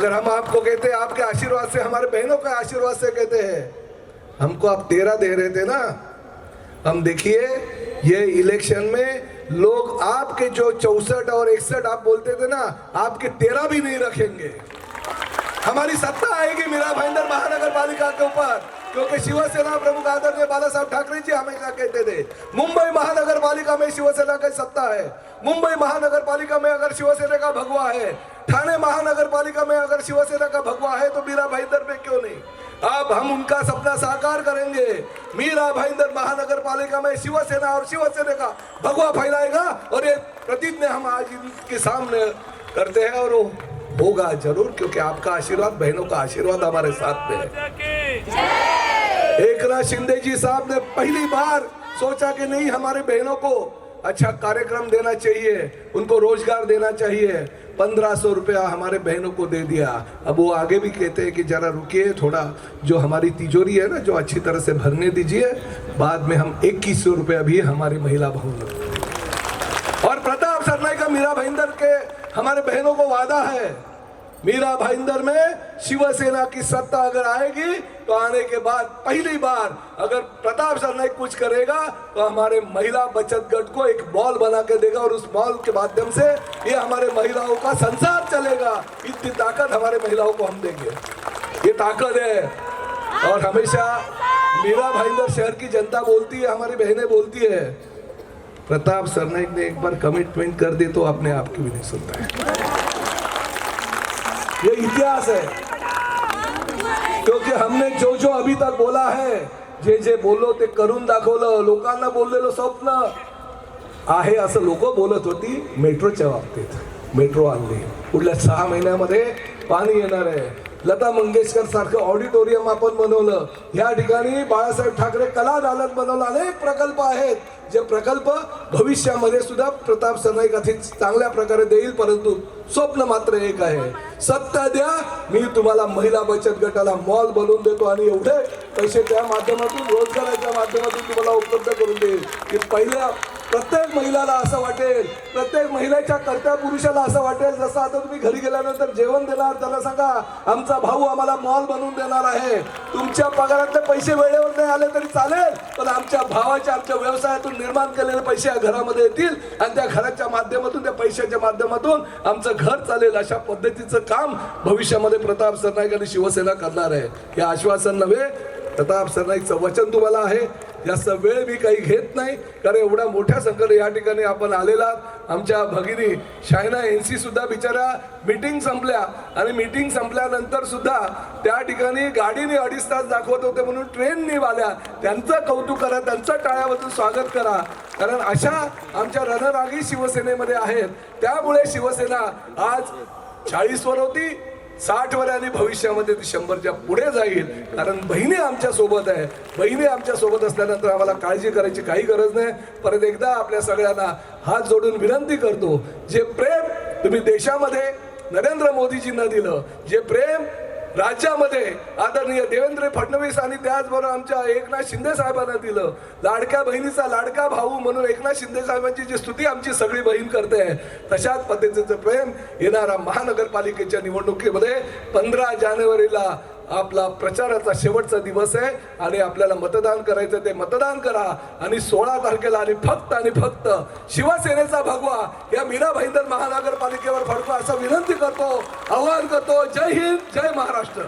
अगर हम आपको कहते हैं आपके आशीर्वाद से, हमारे बहनों के आशीर्वाद से कहते हैं, हमको आप 13 दे रहे थे ना। हम देखिए ये इलेक्शन में लोग आपके जो 64 और 61 आप बोलते थे ना, आपके 13 भी नहीं रखेंगे। हमारी सत्ता आएगी मीरा भाईंदर महानगर पालिका के ऊपर, क्योंकि शिवसेना प्रमुख आदरणीय बालासाहेब ठाकरे जी हमेशा कहते थे मुंबई महानगर पालिका में शिवसेना की सत्ता है। मुंबई महानगर पालिका में अगर शिवसेना का भगवा है, ठाणे महानगर पालिका में अगर शिवसेना का भगवा है, तो मीरा भाईंदर में क्यों नहीं। अब हम उनका सपना साकार करेंगे। मीरा भाईंदर महानगर पालिका में शिवसेना और शिवसेना का भगवा फैलाएगा, और ये प्रतिज्ञा हम आज इनके सामने करते हैं, और वो होगा जरूर, क्योंकि आपका आशीर्वाद, बहनों का आशीर्वाद हमारे साथ में है। एकनाथ शिंदे जी साहब ने पहली बार सोचा कि नहीं, हमारे बहनों को अच्छा कार्यक्रम देना चाहिए, उनको रोजगार देना चाहिए। 1500 रुपया हमारे बहनों को दे दिया। अब वो आगे भी कहते हैं कि जरा रुकिए, थोड़ा जो हमारी तिजोरी है ना, जो अच्छी तरह से भरने दीजिए, बाद में हम 2100 रुपया भी हमारी महिला भवन। और प्रताप सरनाईक का मीरा भाईंदर के हमारे बहनों को वादा है, मीरा भाईंदर में शिवसेना की सत्ता अगर आएगी तो आने के बाद पहली बार अगर प्रताप सरनाईक कुछ करेगा तो हमारे महिला बचत गट को एक मॉल बना के देगा, और उस मॉल के माध्यम से ये हमारे महिलाओं का संसार चलेगा। इतनी ताकत हमारे महिलाओं को हम देंगे, ये ताकत है। और हमेशा मीरा भाईंदर शहर की जनता बोलती है, हमारी बहनें बोलती है, प्रताप सरनाईक ने एक बार कमिटमेंट कर दी तो अपने आप की भी नहीं सुनता है। ये इतिहास है, क्योंकि हमने जो जो अभी तक बोला है, जे जे बोललो ते करून दाखवलं। लोकांना बोललेलं स्वप्न आहे असं लोक बोलत होती मेट्रोच्या बाबतीत। मेट्रो आणली, पुढल्या 6 महिन्यामध्ये पाणी येणार आहे। लता मंगेशकर सारखं ऑडिटोरियम आपण बनवलं, या ठिकाणी बाळासाहेब ठाकरे कला दालन बनवलं। अनेक प्रकल्प आहेत, जे प्रकल्प भविष्यामध्ये सुद्धा प्रताप सरनाईक अधिक चांगल्या प्रकारे देईल, परंतु स्वप्न मात्र एक आहे, सत्ता द्या, मी तुम्हाला महिला बचत गटाला मॉल बनवून देतो आणि एवढे पैसे त्या माध्यमातून, रोजगाराच्या माध्यमातून तुम्हाला उपलब्ध करून देईल की पहिल्या प्रत्येक महिलाला असं वाटेल, प्रत्येक महिलेच्या कर्त्या पुरुषाला असं वाटेल, जसं आता तुम्ही घरी गेल्यानंतर जेवण देणार, त्याला सांगा आमचा भाऊ आम्हाला मॉल बनवून देणार आहे। तुमच्या पगारातले पैसे वेळेवर नाही आले तरी चालेल, पण आमच्या भावाच्या, आमच्या व्यवसायातून निर्माण केलेले पैसे या घरामध्ये येतील, आणि त्या घराच्या माध्यमातून, त्या पैशाच्या माध्यमातून आमचं घर चालेल। अशा पद्धतीचं काम भविष्यामध्ये प्रताप सरनाईक आणि शिवसेना करणार आहे। हे आश्वासन नव्हे, प्रताप सरनाईकचं वचन तुम्हाला आहे। जास्त वेळ मी काही घेत नाही, कारण एवढा मोठ्या संकट या ठिकाणी आपण आलेला। आमच्या भगिनी शायना एनसी सुद्धा बिचारा मीटिंग संपल्या, आणि मीटिंग संपल्यानंतर सुद्धा त्या ठिकाणी गाडीने 2.5 तास दाखवत होते म्हणून ट्रेनने आल्या। त्यांचं कौतुक करा, त्यांचं टाळ्यावाजून स्वागत करा, कारण अशा आमच्या रणरागी शिवसेनेमध्ये आहेत। त्यामुळे शिवसेना आज 40 वर होती, 60 वर, आणि भविष्यामध्ये ती 100च्या पुढे जाईल, कारण बहिणी आमच्या सोबत आहे। बहिणी आमच्या सोबत असल्यानंतर आम्हाला काळजी करायची काही गरज नाही। परत एकदा आपल्या सगळ्यांना हात जोडून विनंती करतो, जे प्रेम तुम्ही देशामध्ये नरेंद्र मोदीजींना दिलं, जे प्रेम राज्यामध्ये आदरणीय देवेंद्र फडणवीस आणि त्याचबरोबर आमच्या एकनाथ शिंदे साहेबांना दिलं, लाडक्या बहिणीचा लाडका भाऊ म्हणून एकनाथ शिंदे साहेबांची जी स्तुती आमची सगळी बहीण करते आहे, तशाच पद्धतीचं प्रेम येणारा महानगरपालिकेच्या निवडणुकीमध्ये 15 जानेवारीला आपला प्रचाराचा शेवटचा दिवस आहे, आणि आपल्याला मतदान करायचं, ते मतदान करा, आणि 16 तारखेला आणि फक्त शिवसेनेचा भगवा या मीरा भाईंदर महानगरपालिकेवर फडकवा, असं विनंती करतो, आवाहन करतो। जय हिंद, जय महाराष्ट्र।